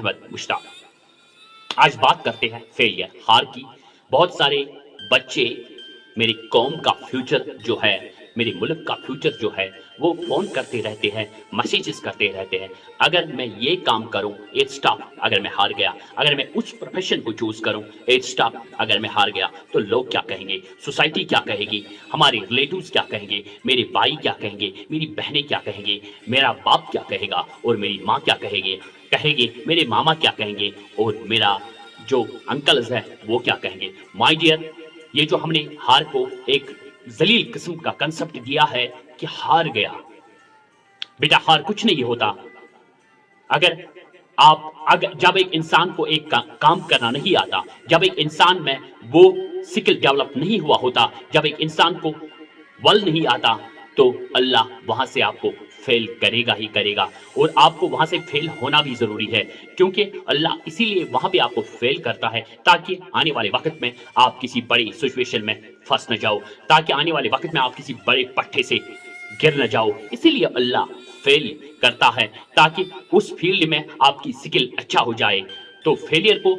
احمد مشتاق۔ آج بات کرتے ہیں فیلئر، ہار کی۔ بہت سارے بچے، میری قوم کا فیوچر جو ہے، میرے ملک کا فیوچر جو ہے، وہ فون کرتے رہتے ہیں، میسیجز کرتے رہتے ہیں، اگر میں یہ کام کروں اٹ سٹاپ، اگر میں ہار گیا، اگر میں اس پروفیشن کو چوز کروں اٹ سٹاپ، اگر میں ہار گیا تو لوگ کیا کہیں گے، سوسائٹی کیا کہے گی، ہمارے ریلیٹیوز کیا کہیں گے، میرے بھائی کیا کہیں گے، میری بہنیں کیا کہیں گے، میرا باپ کیا کہے گا، اور میری ماں کیا کہے گی، میرے ماما کیا کہیں گے، اور میرا جو انکلز ہے وہ کیا کہیں گے۔ مائی ڈیئر، یہ جو ہم نے ہار کو ایک ذلیل قسم کا کنسپٹ دیا ہے کہ ہار گیا، بیٹا ہار کچھ نہیں ہوتا۔ جب ایک انسان کو ایک کام کرنا نہیں آتا، جب ایک انسان میں وہ سکل ڈیولپ نہیں ہوا ہوتا، جب ایک انسان کو ول نہیں آتا، تو اللہ وہاں سے آپ کو فیل کرے گا ہی کرے گا، اور آپ کو وہاں سے فیل ہونا بھی ضروری ہے، کیونکہ اللہ اسی لیے وہاں پہ آپ کو فیل کرتا ہے تاکہ آنے والے وقت میں آپ کسی بڑی سچویشن میں پھنس نہ جاؤ، تاکہ آنے والے وقت میں آپ کسی بڑے پٹھے سے گر نہ جاؤ۔ اسی لیے اللہ فیل کرتا ہے تاکہ اس فیلڈ میں آپ کی سکل اچھا ہو جائے۔ تو فیلئر کو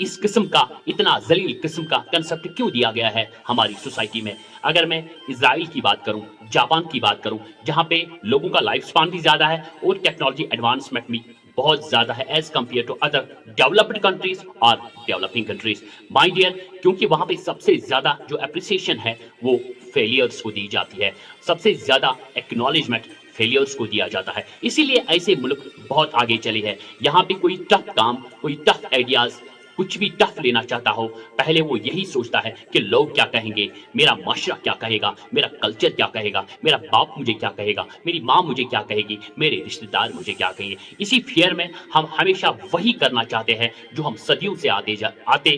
اس قسم کا اتنا ذلیل قسم کا کنسپٹ کیوں دیا گیا ہے ہماری سوسائٹی میں؟ اگر میں اسرائیل کی بات کروں، جاپان کی بات کروں، جہاں پہ لوگوں کا لائف سپان بھی زیادہ ہے اور ٹیکنالوجی ایڈوانسمنٹ بھی بہت زیادہ ہے as compare to other developed countries اور ڈیولپنگ کنٹریز۔ مائی ڈیئر، کیونکہ وہاں پہ سب سے زیادہ جو اپریسیشن ہے وہ فیلیئرس کو دی جاتی ہے، سب سے زیادہ ایکنالجمنٹ فیلیئرس کو دیا جاتا ہے، اسی لیے ایسے ملک بہت آگے چلے ہیں۔ یہاں پہ کوئی ٹف کام، کوئی ٹف آئیڈیاز، کچھ بھی ٹف لینا چاہتا ہو، پہلے وہ یہی سوچتا ہے کہ لوگ کیا کہیں گے، میرا معاشرہ کیا کہے گا، میرا کلچر کیا کہے گا، میرا باپ مجھے کیا کہے گا، میری ماں مجھے کیا کہے گی، میرے رشتہ دار مجھے کیا کہیں گے۔ اسی فیئر میں ہم ہمیشہ وہی کرنا چاہتے ہیں جو ہم صدیوں سے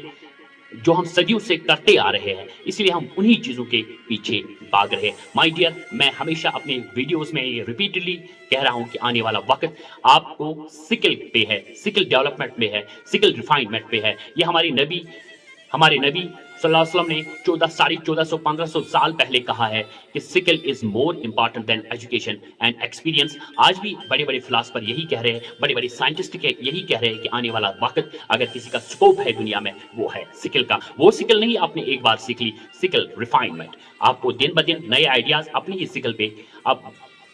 جو ہم صدیوں سے کرتے آ رہے ہیں، اس لیے ہم انہی چیزوں کے پیچھے بھاگ رہے ہیں۔ مائی ڈیئر، میں ہمیشہ اپنے ویڈیوز میں یہ ریپیٹڈلی کہہ رہا ہوں کہ آنے والا وقت آپ کو سکل پہ ہے، سکل ڈیولپمنٹ میں ہے، سکل ریفائنمنٹ پہ ہے۔ یہ ہمارے نبی صلی اللہ علیہ وسلم نے 1400 سال پہلے کہا ہے کہ skill is more important than education and experience. آج بھی بڑے بڑے فلاسفر یہی کہہ رہے ہیں، بڑے بڑے سائنٹسٹ یہی کہہ رہے ہیں کہ آنے والا وقت اگر کسی کا سکوپ ہے دنیا میں وہ ہے سکل کا۔ وہ سکل نہیں آپ نے ایک بار سیکھ لی، سکل ریفائنمنٹ، آپ کو دن بدن نئے آئیڈیاز اپنی ہی سکل پہ اب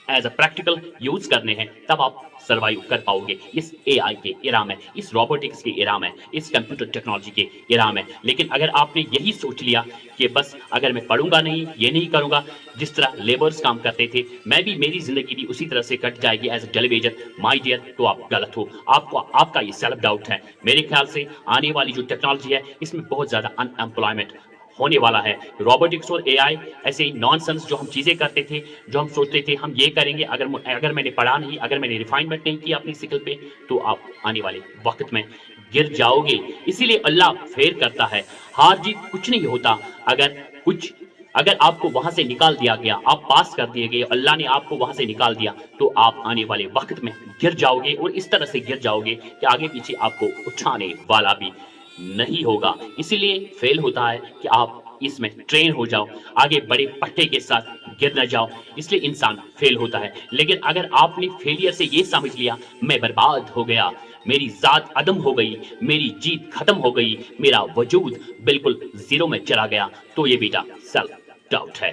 ایز اے پریکٹیکل یوز کرنے ہیں، تب آپ سروائیو کر پاؤ گے اس اے آئی کے ایرا میں، اس روبوٹکس کے ایرا میں، اس کمپیوٹر ٹیکنالوجی کے ایرا میں۔ لیکن اگر آپ نے یہی سوچ لیا کہ بس اگر میں پڑھوں گا نہیں، یہ نہیں کروں گا، جس طرح لیبرز کام کرتے تھے میری زندگی بھی اسی طرح سے کٹ جائے گی as a television, my dear, تو آپ غلط ہو۔ آپ کا یہ سیلف ڈاؤٹ ہے۔ میرے خیال سے آنے والی جو ٹیکنالوجی ہے اس میں بہت زیادہ ان امپلائمنٹ ہونے والا ہے۔ روبوٹکس اور اے آئی ایسے نان سنس جو ہم چیزیں کرتے تھے، جو ہم سوچتے تھے ہم یہ کریں گے، اگر میں نے پڑھا نہیں، اگر میں نے ریفائنمنٹ نہیں کیا اپنی سکل پہ، تو آپ آنے والے وقت میں گر جاؤ گے۔ اسی لیے اللہ فیل کرتا ہے، ہار جیت کچھ نہیں ہوتا۔ اگر آپ کو وہاں سے نکال دیا گیا، آپ پاس کر دیے گئے، اللہ نے آپ کو وہاں سے نکال دیا، تو آپ آنے والے وقت میں گر جاؤ گے، اور اس طرح سے گر جاؤ گے کہ آگے پیچھے آپ کو اٹھانے والا بھی نہیں ہوگا۔ اسی لیے فیل ہوتا ہے کہ آپ اس میں ٹرین ہو جاؤ، آگے بڑے پٹھے کے ساتھ گر نہ جاؤ، اس لیے انسان فیل ہوتا ہے۔ لیکن اگر آپ نے فیلئر سے یہ سمجھ لیا میں برباد ہو گیا، میری ذات عدم ہو گئی، میری جیت ختم ہو گئی، میرا وجود بالکل زیرو میں چلا گیا، تو یہ بیٹا سیلف ڈاؤٹ ہے۔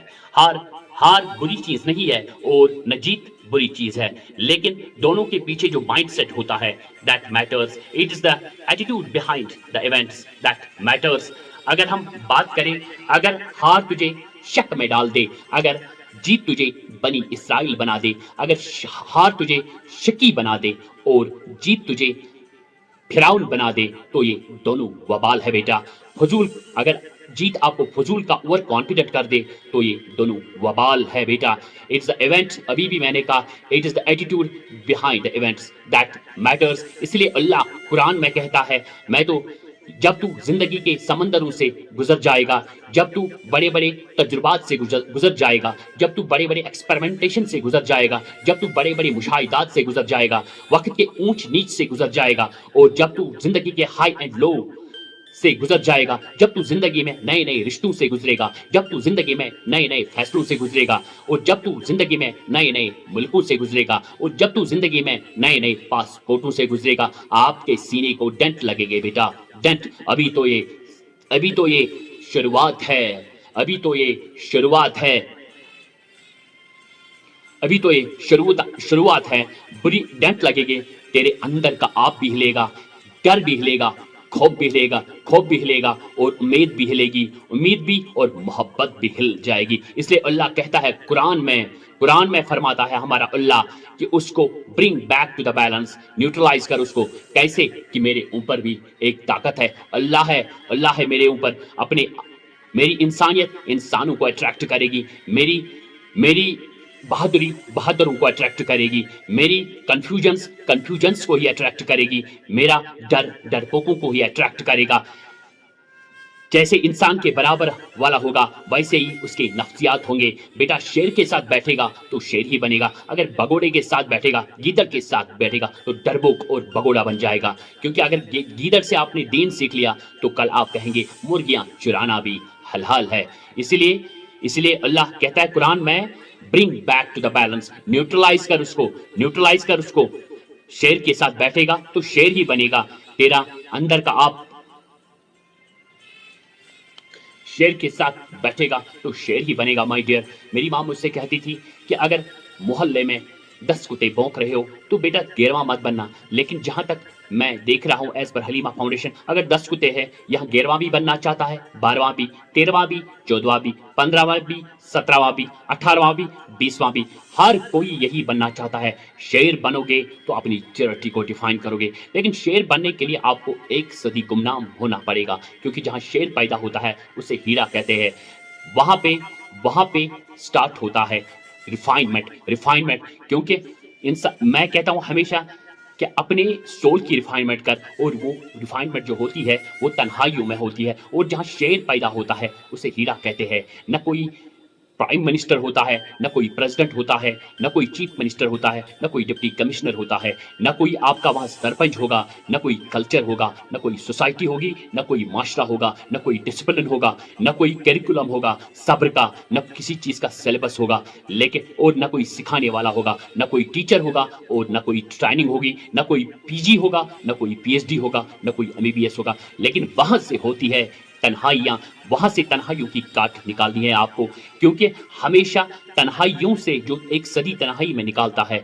ہار بری چیز نہیں ہے اور نہ جیت بری چیز ہے، لیکن دونوں کے پیچھے جو مائنڈ سیٹ ہوتا ہے that matters, it is the attitude behind the events that matters. اگر ہم بات کریں، اگر ہار تجھے شک میں ڈال دے، اگر جیت تجھے بنی اسرائیل بنا دے، اگر ہار تجھے شکی بنا دے اور جیت تجھے پھراؤن بنا دے، تو یہ دونوں وبال ہے بیٹا۔ اگر جیت آپ کو فضول کا اوور کانفیڈنٹ کر دے تو یہ دونوں وبال ہے بیٹا۔ اٹس دا ایونٹ، ابھی بھی میں نے کہا، it is the attitude behind the events that matters. اس لیے اللہ قرآن میں کہتا ہے، میں تو جب تو زندگی کے سمندروں سے گزر جائے گا، جب تو بڑے بڑے تجربات سے گزر جائے گا، جب تو بڑے بڑے ایکسپیریمنٹیشن سے گزر جائے گا، جب تو بڑے بڑے مشاہدات سے گزر جائے گا، وقت کے اونچ نیچ سے گزر جائے گا، اور جب تو زندگی کے ہائی اینڈ لو से गुजर जाएगा, जब तू जिंदगी में नए नए रिश्तों से गुजरेगा, जब तू जिंदगी में नए नए फैसलों से गुजरेगा, और जब तू जिंदगी में नए नए मुल्कों से गुजरेगा, और जब तू जिंदगी में नए नए पासपोर्टों से गुजरेगा, आपके सीने को डेंट लगेंगे बेटा, डेंट। अभी तो ये शुरुआत है, अभी तो ये शुरुआत है, अभी तो ये शुरुआत है। बुरी डेंट लगेंगे, तेरे अंदर का आप भी हिलेगा, डर भी हिलेगा, खौफ भी हिलेगा, और उम्मीद भी हिलेगी, उम्मीद भी और मोहब्बत भी हिल जाएगी। इसलिए अल्लाह कहता है कुरान में फरमाता है हमारा अल्लाह कि उसको bring back to the balance, neutralize कर उसको। कैसे? कि मेरे ऊपर भी एक ताकत है, अल्लाह है मेरे ऊपर। मेरी इंसानियत इंसानों को अट्रैक्ट करेगी, मेरी बहादुरों को अट्रैक्ट करेगी, मेरी कंफ्यूजन्स को ही अट्रैक्ट करेगी, मेरा डरपोकों को ही अट्रैक्ट करेगा। जैसे इंसान के बराबर वाला होगा वैसे ही उसके नफ्सियात होंगे। बेटा शेर के साथ बैठेगा तो शेर ही बनेगा, अगर भगोड़े के साथ बैठेगा, गीदड़ के साथ बैठेगा तो डरपोक और भगोड़ा बन जाएगा। क्योंकि अगर गीदड़ से आपने दीन सीख लिया तो कल आप कहेंगे मुर्गियां चुराना भी हलाल है। इसलिए अल्लाह कहता है कुरान में, bring back to the balance, neutralize कर उसको। शेर के साथ बैठेगा तो शेर ही बनेगा, तेरा अंदर का आप शेर के साथ बैठेगा तो शेर ही बनेगा। माय डियर, मेरी माँ मुझसे कहती थी कि अगर मोहल्ले में 10 कुत्ते भौंक रहे हो तो बेटा 11वां मत बनना। लेकिन जहां तक मैं देख रहा हूं एज पर हलीमा फाउंडेशन, अगर 10 कुत्ते हैं, यहाँ 11वां भी बनना चाहता है, 12वां भी, 13वां भी, 14वां भी, 15वां भी, 17वां भी, 18वां भी, 20वां भी, हर कोई यही बनना चाहता है। शेर बनोगे तो अपनी चैरिटी को डिफाइन करोगे, लेकिन शेर बनने के लिए आपको एक सदी गुमनाम होना पड़ेगा, क्योंकि जहां शेर पैदा होता है उसे हीरा कहते हैं। वहां पे स्टार्ट होता है रिफाइनमेंट। क्योंकि मैं कहता हूं हमेशा कि अपने सोल की रिफाइनमेंट कर, और वो रिफाइनमेंट जो होती है वो तन्हाइयों में होती है, और जहाँ शेर पैदा होता है उसे हीरा कहते हैं। न कोई प्राइम मिनिस्टर होता है, न कोई प्रेसिडेंट होता है, न कोई चीफ मिनिस्टर होता है, न कोई डिप्टी कमिश्नर होता है, न कोई आपका वहाँ सरपंच होगा, न कोई कल्चर होगा, न कोई सोसाइटी होगी, न कोई माशरा होगा, न कोई डिसिप्लिन होगा, न कोई करिकुलम होगा सब्र का, न किसी चीज़ का सिलेबस होगा, लेकिन और न कोई सिखाने वाला होगा, न कोई टीचर होगा, और न कोई ट्रेनिंग होगी, न कोई पीजी होगा, न कोई पीएचडी होगा, न कोई एमबीबीएस होगा। लेकिन वहाँ से होती है तन्हाइयाँ, वहां से तन्हाइयों की काट निकालनी है आपको। क्योंकि हमेशा तन्हाइयों से जो एक सदी तन्हाई में निकालता है,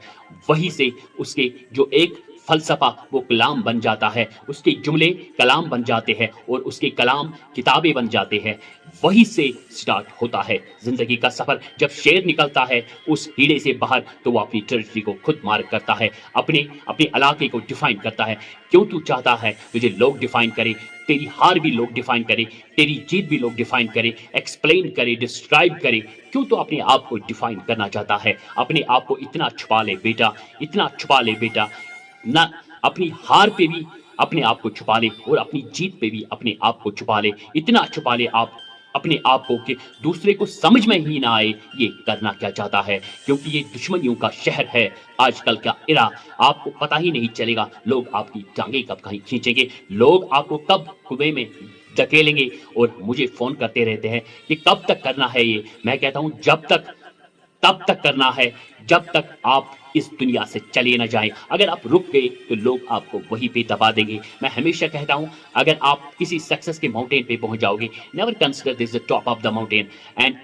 वही से उसके जो एक फलसफा वो कलाम बन जाता है, उसके जुमले कलाम बन जाते हैं, और उसके कलाम किताबें बन जाते हैं। वही से स्टार्ट होता है जिंदगी का सफर। जब शेर निकलता है उस हीरे से बाहर तो वो अपनी टेरिटरी को खुद मार्क करता है, अपने इलाके को डिफाइन करता है। क्यों तू चाहता है तुझे लोग डिफाइन करे, तेरी हार भी लोग डिफाइन करे, तेरी जीत भी लोग डिफाइन करे, एक्सप्लेन करे, डिस्क्राइब करे? क्यों तो अपने आप को डिफाइन करना चाहता है? अपने आप को इतना छुपा ले बेटा, ना अपनी हार पे भी अपने आप को छुपा ले, और अपनी जीत पे भी अपने आप को छुपा ले। इतना छुपा ले आप अपने आप को कि दूसरे को समझ में ही ना आए ये करना क्या चाहता है। क्योंकि ये दुश्मनियों का शहर है आजकल का इरा। आपको पता ही नहीं चलेगा लोग आपकी टांगे कब कहीं खींचेंगे, लोग आपको कब कुएं में धकेलेंगे, और मुझे फोन करते रहते हैं कि कब तक करना है ये। मैं कहता हूं तब तक करना है जब तक आप इस दुनिया से चले न जाएं। अगर आप रुक गए तो लोग आपको वहीं पे दबा देंगे। मैं हमेशा कहता हूं अगर आप किसी सक्सेस के माउंटेन पे पहुंच जाओगे, never consider this the top of the mountain, and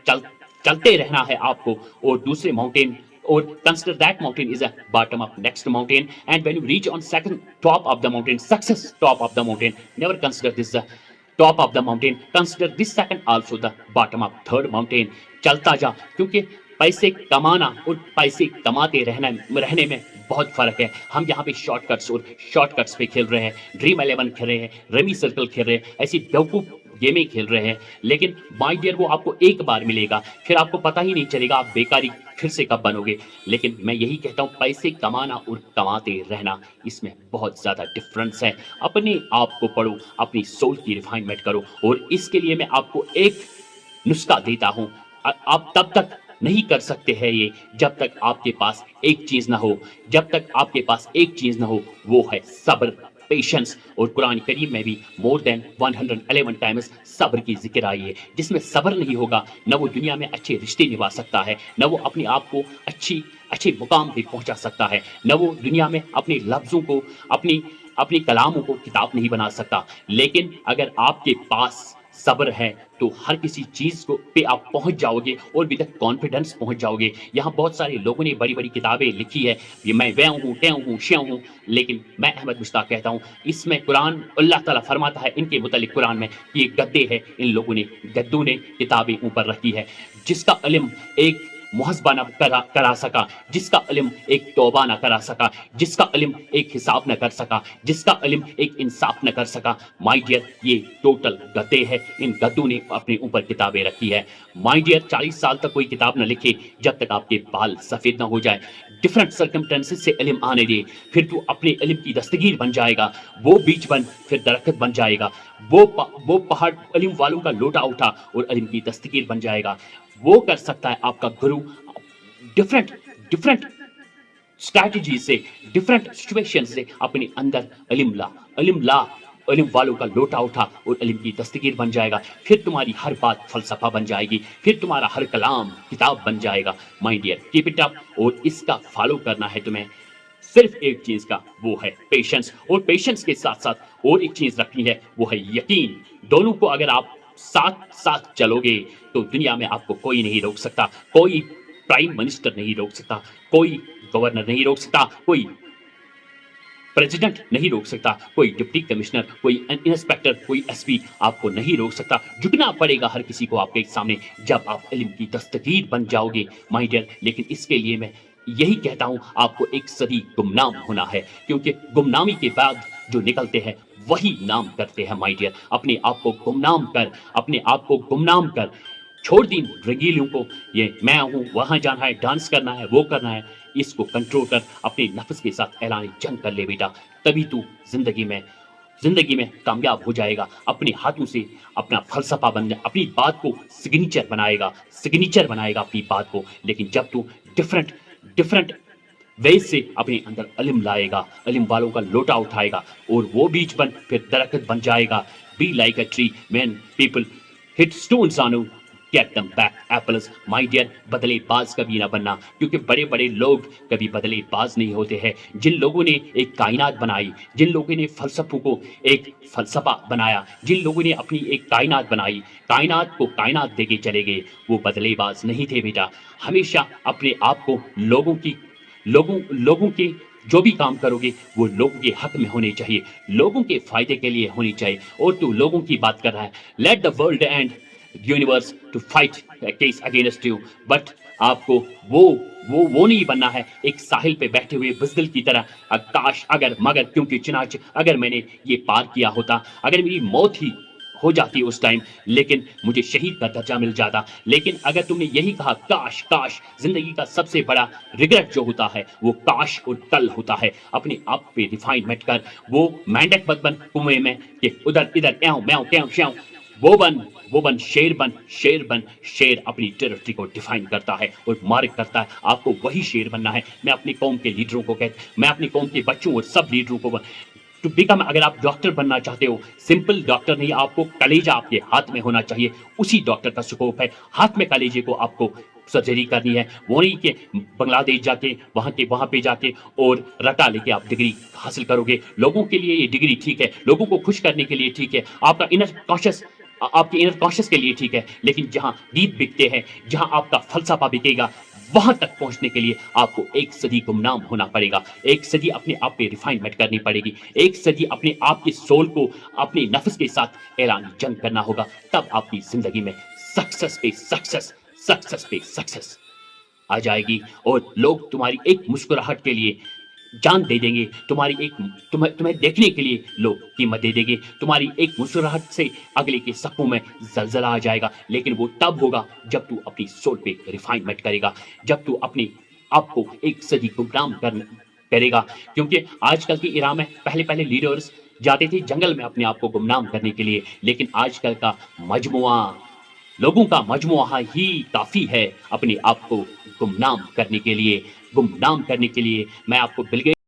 चलते रहना है आपको, और दूसरे mountain, or consider that mountain is a bottom of next mountain, and when you reach on second top of the mountain, success top of the mountain, never consider this the top of the mountain, consider this second also the bottom of third mountain। चलता जा, क्योंकि पैसे कमाना और पैसे कमाते रहने में बहुत फर्क है। हम यहाँ पे शॉर्टकट्स पे खेल रहे हैं, ड्रीम 11 खेल रहे हैं, रमी सर्कल खेल रहे हैं, ऐसी बेवकूफ गेमें खेल रहे हैं। लेकिन माय डियर वो आपको एक बार मिलेगा, फिर आपको पता ही नहीं चलेगा आप बेकारी फिर से कब बनोगे। लेकिन मैं यही कहता हूँ पैसे कमाना और कमाते रहना, इसमें बहुत ज़्यादा डिफरेंस है। अपने आप को पढ़ो, अपनी सोल की रिफाइनमेंट करो, और इसके लिए मैं आपको एक नुस्खा देता हूँ। आप तब तक नहीं कर सकते हैं ये जब तक आपके पास एक चीज ना हो, वो है सब्र। पेशेंस। और कुरान करीम में भी मोर देन 111 टाइम्स सब्र की जिक्र आई है। जिसमें सब्र नहीं होगा न वो दुनिया में अच्छे रिश्ते निभा सकता है, न वो अपने आप को अच्छे मुकाम पे पहुंचा सकता है, न वो दुनिया में अपने लफ्ज़ों को, अपनी अपने कलामों को किताब नहीं बना सकता। लेकिन अगर आपके पास सब्र है तो हर किसी चीज़ को पे आप पहुंच जाओगे और विद कॉन्फिडेंस पहुंच जाओगे। यहाँ बहुत सारे लोगों ने बड़ी बड़ी किताबें लिखी है, ये मैं व्यों हूँ, ट्यों हूँ, श्यों हूँ, लेकिन मैं अहमद मुश्ताक कहता हूँ इसमें कुरान, अल्लाह ताला फरमाता है इनके मुतालिक कुरान में कि ये गद्दे है, इन लोगों ने, गद्दों ने किताबें ऊपर रखी है। जिसका इल्म एक मुहस्बा न करा सका, जिसका इल्म एक तौबा न करा सका, जिसका इल्म एक हिसाब न कर सका, जिसका इल्म एक इंसाफ न कर सका, माय डियर ये टोटल गद्दे है। इन गद्दों ने अपने ऊपर किताबें रखी है। माय डियर 40 साल तक कोई किताब न लिखे जब तक आपके बाल सफ़ेद ना हो जाए। डिफरेंट सर्कमस्टेंसेस से इल्म आने दे, फिर तू अपने इल्म की दस्तगीर बन जाएगा। वो बीज बन फिर दरख्त बन जाएगा। वो पहाड़ इल्म वालों का लोटा उठा और इल्म की दस्तगीर बन जाएगा। वो कर सकता है आपका गुरु। डिफरेंट डिफरेंट स्ट्रैटेजी से, डिफरेंट सिचुएशन से अपने अंदर इल्म ला, इल्म ला, इल्म वालों का लोटा उठा और इल्म की दस्तगीर बन जाएगा। फिर तुम्हारी हर बात फलसफा बन जाएगी, फिर तुम्हारा हर कलाम किताब बन जाएगा। My dear keep it up. और इसका फॉलो करना है तुम्हें सिर्फ एक चीज का, वो है पेशेंस। और पेशेंस के साथ साथ और एक चीज रखनी है, वो है यकीन। दोनों को अगर आप साथ साथ चलोगे तो दुनिया में आपको कोई नहीं रोक सकता। कोई प्राइम मिनिस्टर नहीं रोक सकता, कोई गवर्नर नहीं रोक सकता, कोई प्रेसिडेंट नहीं रोक सकता, कोई डिप्टी कमिश्नर, कोई इंस्पेक्टर, कोई एसपी आपको नहीं रोक सकता। झुकना पड़ेगा हर किसी को आपके सामने जब आप इल्म की दस्तगीर बन जाओगे माय डियर। लेकिन इसके लिए मैं यही कहता हूं आपको एक सदी गुमनाम होना है, क्योंकि गुमनामी के बाद जो निकलते हैं वही नाम करते हैं माय डियर। अपने आप को गुमनाम कर, अपने आप को गुमनाम कर। छोड़ दी रंगीलियों को, ये मैं हूँ, वहां जाना है, डांस करना है, वो करना है। इसको कंट्रोल कर, अपने नफ्स के साथ ऐलान जंग कर ले बेटा, तभी तू जिंदगी में कामयाब हो जाएगा। अपने हाथों से अपना फलसफा बन जाए, अपनी बात को सिग्नेचर बनाएगा अपनी बात को। लेकिन जब तू डिफरेंट डिफरेंट वे से अपने अंदर इल्म लाएगा, इल्म वालों का लोटा उठाएगा और वो बीज बन फिर दरख्त बन जाएगा। Be like a tree when people hit stones on you, get them back apples. My dear बदलेबाज कभी ना बनना, क्योंकि बड़े बड़े लोग कभी बदलेबाज नहीं होते हैं। जिन लोगों ने एक कायनात बनाई, जिन लोगों ने फलसफों को एक फलसफा बनाया, जिन लोगों ने अपनी एक कायनात बनाई, कायनात को कायनात देके चले गए, वो बदलेबाज नहीं थे बेटा। हमेशा अपने आप को लोगों के जो भी काम करोगे वो लोगों के हक में होने चाहिए, लोगों के फायदे के लिए होनी चाहिए। और तू लोगों की बात कर रहा है, let the world and universe to fight case against you, but आपको वो नहीं बनना है एक साहिल पे बैठे हुए बुज़दिल की तरह, काश अगर मगर क्योंकि चिनाच अगर मैंने ये पार किया होता, अगर मेरी मौत ही हो जाती उस टाइम, लेकिन मुझे शहीद का दर्जा मिल जाता। लेकिन अगर तुमने यही कहा काश काश, जिंदगी का सबसे बड़ा रिग्रेट जो होता है वो काश और कल होता है। अपने आप पे रिफाइनमेंट कर, वो मेंढक मत बन कुएं में कि उधर इधर एव मैव क्यों श्यों। वो बन शेर बन, शेर अपनी टेरिटरी को डिफाइन करता है और मार्क करता है। आपको वही शेर बनना है। मैं अपनी कौम के लीडरों को मैं अपनी कौम के बच्चों और सब लीडरों को टू बिकम, अगर आप डॉक्टर बनना चाहते हो, सिंपल डॉक्टर नहीं, आपको कलेजा आपके हाथ में होना चाहिए, उसी डॉक्टर का स्कोप है। हाथ में कलेजे को आपको सर्जरी करनी है, वो नहीं कि बांग्लादेश जाके वहां पे जाके और रटा लेके आप डिग्री हासिल करोगे। लोगों के लिए ये डिग्री ठीक है, लोगों को खुश करने के लिए ठीक है, आपका आपके इनर कॉन्शियस के लिए ठीक है, लेकिन जहां गीत बिकते हैं, जहां आपका फलसफा बिकेगा, वहां तक पहुंचने के लिए आपको एक सदी गुमनाम होना पड़ेगा, एक सदी अपने आप पे रिफाइनमेंट करनी पड़ेगी, एक सदी अपने आप के सोल को अपने नफ्स के साथ ऐलान जंग करना होगा। तब आपकी जिंदगी में सक्सेस पे सक्सेस आ जाएगी और लोग तुम्हारी एक मुस्कुराहट के लिए जान दे देंगे, तुम्हें देखने के लिए लोग कीमत दे देंगे। तुम्हारी एक मुस्कुराहट से अगले के सपनों में जलजला आ जाएगा। लेकिन वो तब होगा जब तू अपनी सोल पे रिफाइनमेंट करेगा, जब तू अपने आप को एक सदी गुमनाम करेगा। क्योंकि आजकल की इरा में पहले लीडर्स जाते थे जंगल में अपने आप को गुमनाम करने के लिए, लेकिन आजकल का लोगों का मजमुआ ही काफी है अपने आप को गुमनाम करने के लिए। मैं आपको बिल गेट्स